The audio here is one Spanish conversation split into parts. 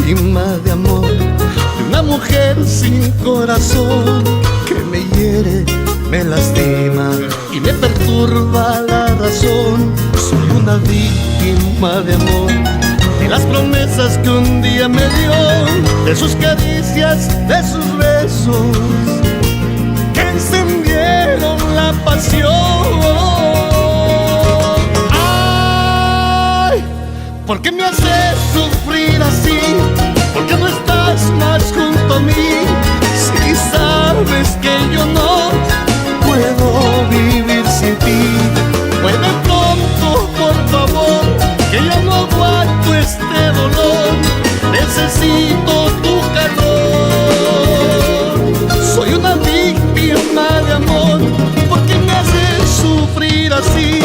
víctima de amor, de una mujer sin corazón que me hiere, me lastima y me perturba la razón. Soy una víctima de amor, de las promesas que un día me dio, de sus caricias, de sus besos que encendieron la pasión. Ay, ¿por qué me haces sufrir así? ¿Por qué no estás más junto a mí? Si sabes que yo no puedo vivir sin ti. Vuelve pronto, por favor, que ya no aguanto este dolor. Necesito tu calor. Soy una víctima de amor. ¿Por qué me haces sufrir así?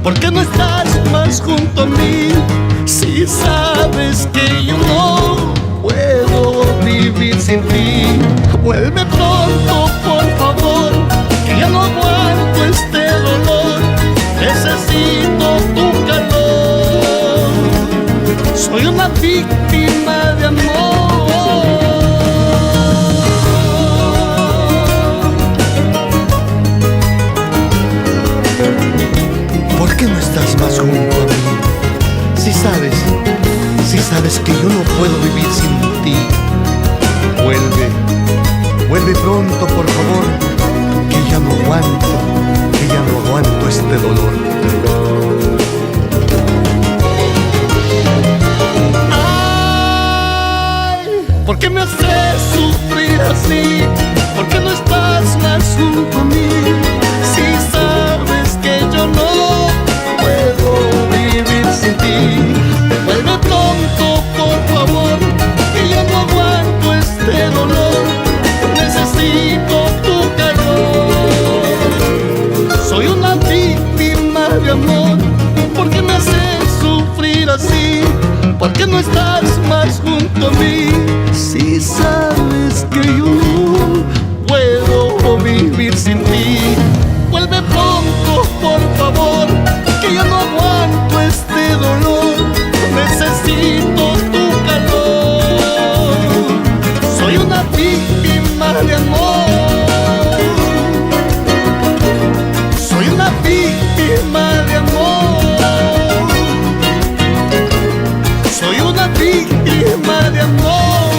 ¿Por qué no estás más junto a mí? Si sabes que yo no puedo vivir sin ti. Vuelve pronto, por favor, que ya no aguanto este dolor. Necesito tu calor. Soy una víctima de amor. ¿Por qué no estás más junto a mí? Si sabes que yo no puedo vivir sin ti. Vuelve pronto, por favor, que ya no aguanto este dolor. Ay, ¿por qué me haces sufrir así? ¿Por qué no estás más junto a mí? Si sabes que yo no puedo vivir sin ti. Vuelve pronto, por favor, que ya no aguanto este dolor. Necesito tu calor. Soy una víctima de amor. ¿Por qué me haces sufrir así? ¿Por qué no estás más junto a mí? Si sabes que yo no puedo vivir sin ti. Vuelve pronto, por favor, que ya no aguanto este dolor. Necesito tu calor. Soy una víctima de amor. Soy una víctima de amor. Soy una víctima de amor.